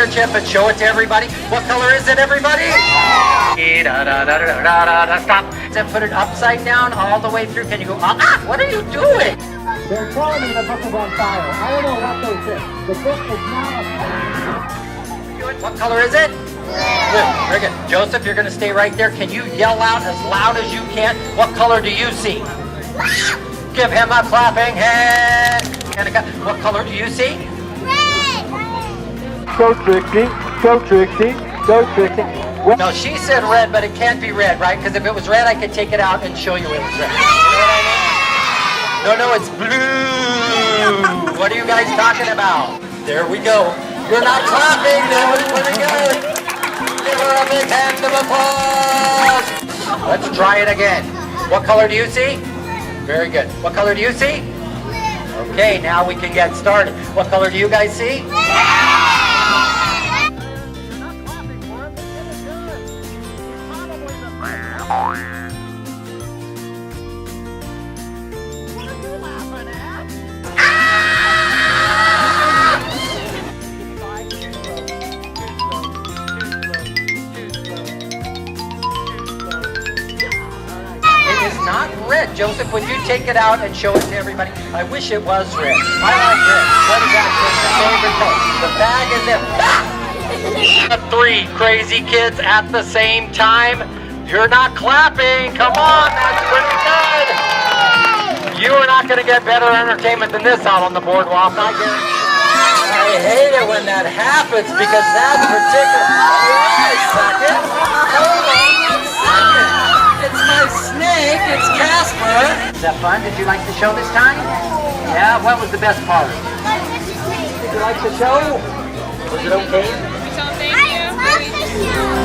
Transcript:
handkerchief and show it to everybody. What color is it, everybody? Stop. And put it upside down all the way through. Can you go, what are you doing? They're telling me the book is on fire. I don't know what they think. The book is not on fire. What color is it? Blue. Very good. Joseph, you're going to stay right there. Can you yell out as loud as you can? What color do you see? Give him a clapping hand. What color do you see? Red! Go Trixie. Go Trixie. Go Trixie. No, she said red, but it can't be red, right? Because if it was red, I could take it out and show you it was red. You know what I mean? No, it's blue. What are you guys talking about? There we go. You're not clapping. That was pretty good. Give her a big hand of applause. Let's try it again. What color do you see? Very good. What color do you see? Okay, now we can get started. What color do you guys see? Not red. Joseph, would you take it out and show it to everybody? I wish it was red. I like red. What is that? Your favorite color. The bag is there. 3 crazy kids at the same time. You're not clapping. Come on, that's pretty good. You are not going to get better entertainment than this out on the boardwalk. I hate it when that happens because that's particular. Wait a second. Hold on 1 second. It's my snake, it's Casper. Is that fun? Did you like the show this time? Yeah, what was the best part? Did you like the show? Was it okay? I love the show.